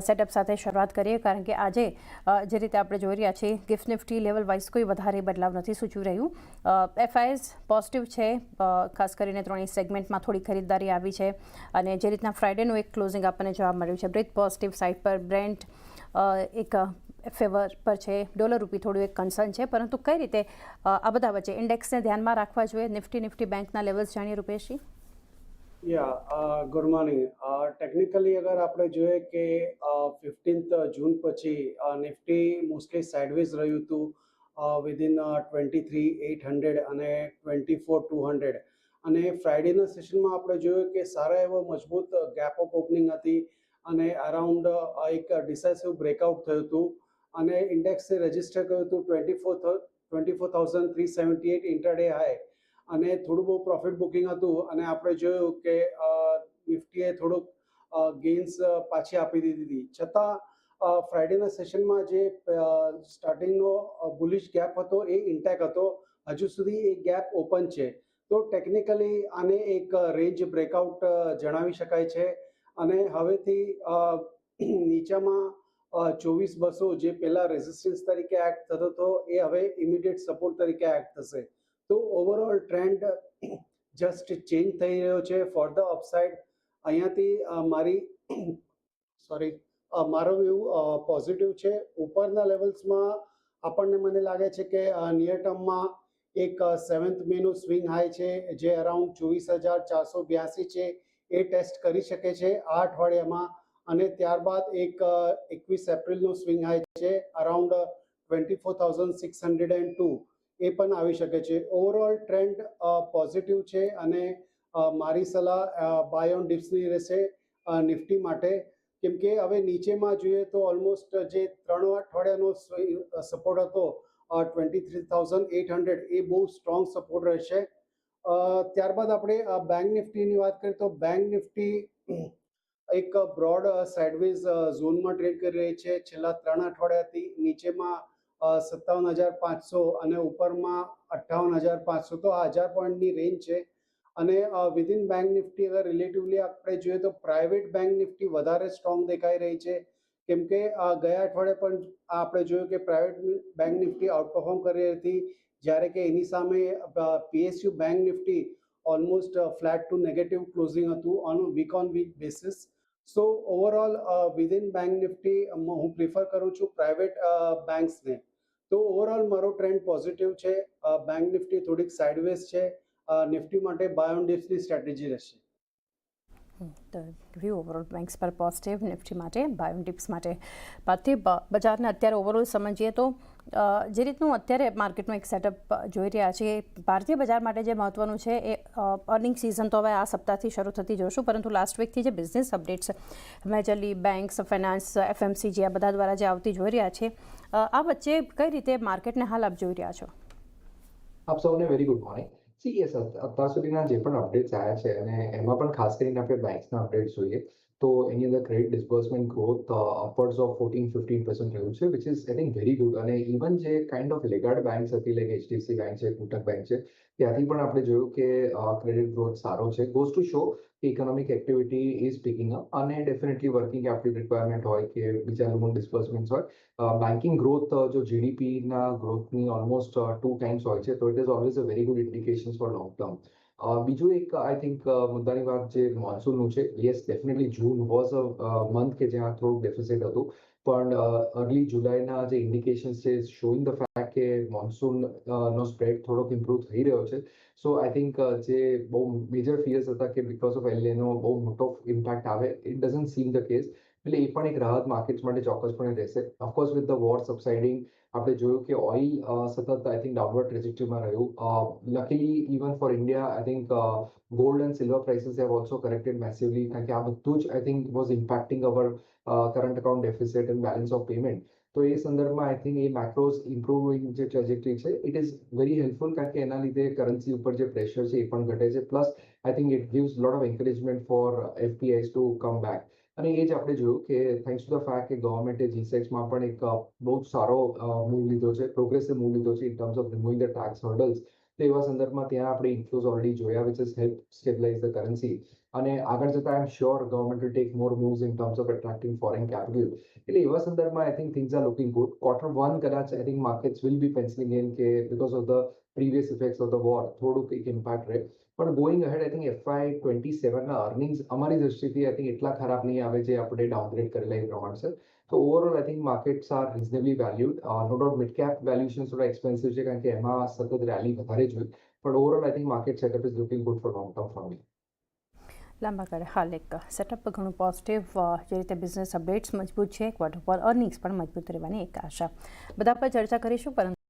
Setup સાથે શરૂઆત કરીએ કારણ કે આજે જે રીતે આપણે જોઈ રહ્યા છીએ ગિફ્ટ નિફ્ટી લેવલ વાઇઝ કોઈ વધારે બદલાવ નથી સૂચવી રહ્યું। એફઆઈએસ પોઝિટિવ છે, ખાસ કરીને ત્રણેય સેગમેન્ટમાં થોડી ખરીદદારી આવી છે અને જે રીતના ફ્રાઇડેનું એક ક્લોઝિંગ આપણને જોવા મળ્યું છે બ્રેથ પોઝિટિવ સાઇડ પર, બ્રેન્ટ એક ફેવર પર છે, ડોલર રૂપી થોડું એક કન્સર્ન છે, પરંતુ કઈ રીતે આ બધા વચ્ચે ઇન્ડેક્સને ધ્યાનમાં રાખવા જોઈએ? નિફ્ટી બેંકના લેવલ્સ જાણીએ રૂપેશજી। Good morning. ટેકનિકલી અગર આપણે જોઈએ કે 15 જૂન પછી નિફ્ટી મોસ્ટલી સાઇડવેઝ રહ્યું હતું વિધિન 23,800 અને 24,200 અને ફ્રાઇડેના સેશનમાં આપણે જોયું કે સારા એવો મજબૂત ગેપ અપ ઓપનિંગ હતી અને અરાઉન્ડ એક ડિસાઇસિવ બ્રેકઆઉટ થયું હતું અને ઇન્ડેક્સે રજિસ્ટર કર્યું હતું 24,378 ઇન્ટરડે હાઈ અને થોડું બહુ પ્રોફિટ બુકિંગ હતું અને આપણે જોયું કે નિફ્ટીએ થોડુંક ગેઇન્સ પાછી આપી દીધી હતી, છતાં ફ્રાઇડેના સેશનમાં જે સ્ટાર્ટિંગનો બુલિશ ગેપ હતો એ ઇન્ટેક હતો, હજુ સુધી એ ગેપ ઓપન છે, તો ટેકનિકલી આને એક રેન્જ બ્રેકઆઉટ જણાવી શકાય છે અને હવેથી નીચામાં 24,200 જે પહેલા રેઝિસ્ટન્સ તરીકે એક્ટ થતો હતો એ હવે ઇમિડિયેટ સપોર્ટ તરીકે એક્ટ થશે। તો ઓવરઓલ ટ્રેન્ડ જસ્ટ ચેન્જ થઈ રહ્યો છે ફોર ધ અપસાઇડ। અહીંયાથી મારો વ્યૂ પોઝિટિવ છે। ઉપરના લેવલ્સમાં આપણને મને લાગે છે કે નિયર ટર્મમાં એક 7th મેનું સ્વિંગ હાઈ છે જે અરાઉન્ડ 24,482 છે, એ ટેસ્ટ કરી શકે છે આ અઠવાડિયામાં અને ત્યારબાદ એક 21 એપ્રિલનો સ્વિંગ હાઈ છે અરાઉન્ડ 24,602, એ પણ આવી શકે છે। ઓવરઓલ ટ્રેન્ડ પોઝિટિવ છે અને મારી સલાહ બાય ઓન ડિપ્સની રહેશે નિફ્ટી માટે, કેમ કે હવે નીચેમાં જોઈએ તો ઓલમોસ્ટ જે 3 અઠવાડિયાનો સપોર્ટ હતો 23,800 એ બહુ સ્ટ્રોંગ સપોર્ટ રહેશે। ત્યારબાદ આપણે બેંક નિફ્ટીની વાત કરીએ તો બેંક નિફ્ટી એક બ્રોડ સાઇડવેઝ ઝોનમાં ટ્રેડ કરી રહી છે છેલ્લા 3 અઠવાડિયાથી, નીચેમાં 57,500 અને ઉપરમાં 58,500, તો આ 1000 પોઈન્ટની રેન્જ છે અને વિધિન બેંક નિફ્ટી અગર રિલેટિવલી આપણે જોઈએ તો પ્રાઇવેટ બેંક નિફ્ટી વધારે સ્ટ્રોંગ દેખાઈ રહી છે, કેમ કે ગયા અઠવાડિયે પણ આપણે જોયું કે પ્રાઇવેટ બેંક નિફ્ટી આઉટપરફોર્મ કરી રહી હતી, જ્યારે કે એની સામે PSU bank Nifty almost flat to negative closing હતું on week basis. So overall within bank Nifty હું પ્રિફર કરું છું પ્રાઇવેટ બેંક્સને। તો ઓવરઓલ મારો ટ્રેન્ડ પોઝિટિવ છે। બેંક નિફ્ટી થોડીક સાઇડવેઝ છે, નિફ્ટી માટે બાય ઓન ડિપ્સની સ્ટ્રેટેજી રહેશે। તો વ્યૂ ઓવરઓલ બેંક્સ પર પોઝિટિવ, નિફ્ટી માટે બાય ઓન ટિપ્સ માટે પાર્થિવ બજારને અત્યારે ઓવરઓલ સમજીએ તો જે રીતનું અત્યારે માર્કેટનું એક સેટઅપ જોઈ રહ્યા છીએ, ભારતીય બજાર માટે જે મહત્વનું છે એ અર્નિંગ સિઝન તો હવે આ સપ્તાહથી શરૂ થતી જોશું, પરંતુ લાસ્ટ વીકથી જે business updates majorly banks, finance, FMCG આ બધા દ્વારા જે આવતી જોઈ રહ્યા છે, આ વચ્ચે કઈ રીતે માર્કેટને હાલ આપ જોઈ રહ્યા છો? આપ સૌને વેરી ગુડ મોર્નિંગ। યસ, અત્યાર સુધીના જે પણ અપડેટ્સ આવ્યા છે અને એમાં પણ ખાસ કરીને આપણે બેંક્સના અપડેટ્સ જોઈએ તો એની અંદર ક્રેડિટ ડિસ્બર્સમેન્ટ ગ્રોથ અપવર્ડ્સ ઓફ 14-15% રહ્યું છે, which is I think very good. અને ઇવન જે કાઇન્ડ ઓફ લેગાર્ડ બેંક્સ હતી લાઈક એચડીએફસી બેંક છે, કોટક બેંક છે, ત્યાંથી પણ આપણે જોયું કે ક્રેડિટ ગ્રોથ સારો છે, ગોઝ ટુ શો કે economic activity is picking up અને ડેફિનેટલી વર્કિંગ કેપિટલ રિક્વાયરમેન્ટ હોય કે બીજા લોકોનું ડિસ્બર્સમેન્ટ હોય, બેન્કિંગ ગ્રોથ જો જીડીપીના ગ્રોથની ઓલમોસ્ટ 2 times હોય છે તો it is always a very good indication four long term. બીજું એક આઈ થિંક મુદ્દાની વાત જે મોન્સૂનનું છે, yes definitely June was a month કે જ્યાં થોડુંક ડેફિસિટ હતું, પણ અર્લી જુલાઈના જે ઇન્ડિકેશન્સ છે શોઈંગ ધ ફેક્ટ કે મોન્સૂન નો સ્પ્રેડ થોડોક ઇમ્પ્રૂવ થઈ રહ્યો છે। સો આઈ થિંક જે બહુ મેજર ફિયર્સ હતા કે બિકોઝ ઓફ એલએનો બહુ મોટો ઇમ્પેક્ટ આવે, it doesn't seem the case, એટલે એ પણ એક રાહત માર્કેટ્સ માટે ચોક્કસપણે રહેશે। Of course with the war subsiding આપણે જોયું કે ઓઇલ સતત આઈ થિંક ડાઉનવર્ડ ટ્રેજેક્ટરીમાં રહ્યું। Luckily even for India I think gold and silver prices have also corrected massively, કારણ કે આ બધું જ I think was impacting our current account deficit and balance of payment. તો એ સંદર્ભમાં આઈ થિંક એ મેક્રોઝ ઇમ્પ્રુવિંગ જે ટ્રેજેક્ટરી છે ઇટ ઇઝ વેરી હેલ્પફુલ, કારણ કે એના લીધે કરન્સી ઉપર જે પ્રેશર છે એ પણ ઘટે છે, plus I think it gives lot of encouragement for FPIs to come back. અને એ જ આપણે જોયું કે થેન્ક્સ ટુ ધ ફેક્ટ કે ગવર્મેન્ટે જીસેક્સમાં પણ એક બહુ જ સારો મૂવ લીધો છે, પ્રોગ્રેસિવ મૂવ લીધો છે in terms of removing the tax hurdles, તો એવા સંદર્ભમાં ત્યાં આપણે ઇન્ફ્લોઝ ઓલરેડી જોયા which is help stabilise the currency અને આગળ જતાં I am sure government will take more moves in terms of attracting foreign capital એટલે એવા સંદર્ભમાં I think things are looking good Q1 કદાચ I think markets will be pencilling in કે because of the previous effects of the war થોડુંક એક impact રહે પણ going ahead I think FY27ના અર્નિંગ્સ અમારી દૃષ્ટિથી આઈ થિંક એટલા ખરાબ નહીં આવે જે આપણે ડાઉનગ્રેડ કરેલા એ પ્રમાણસર તો overall I think markets are reasonably valued no doubt mid cap valuation થોડા એક્સપેન્સિવ છે કારણ કે એમાં સતત રેલી વધારે જોઈ પણ overall I think market setup is looking good for long term for me લાંબા ગાળે હાલ એક સેટઅપ ઘણું પોઝિટિવ જે રીતે બિઝનેસ અપડેટ્સ મજબૂત છે ક્વાર્ટર પર અર્નિંગ્સ પણ મજબૂત રહેવાની એક આશા બધા પર ચર્ચા કરીશું પરંતુ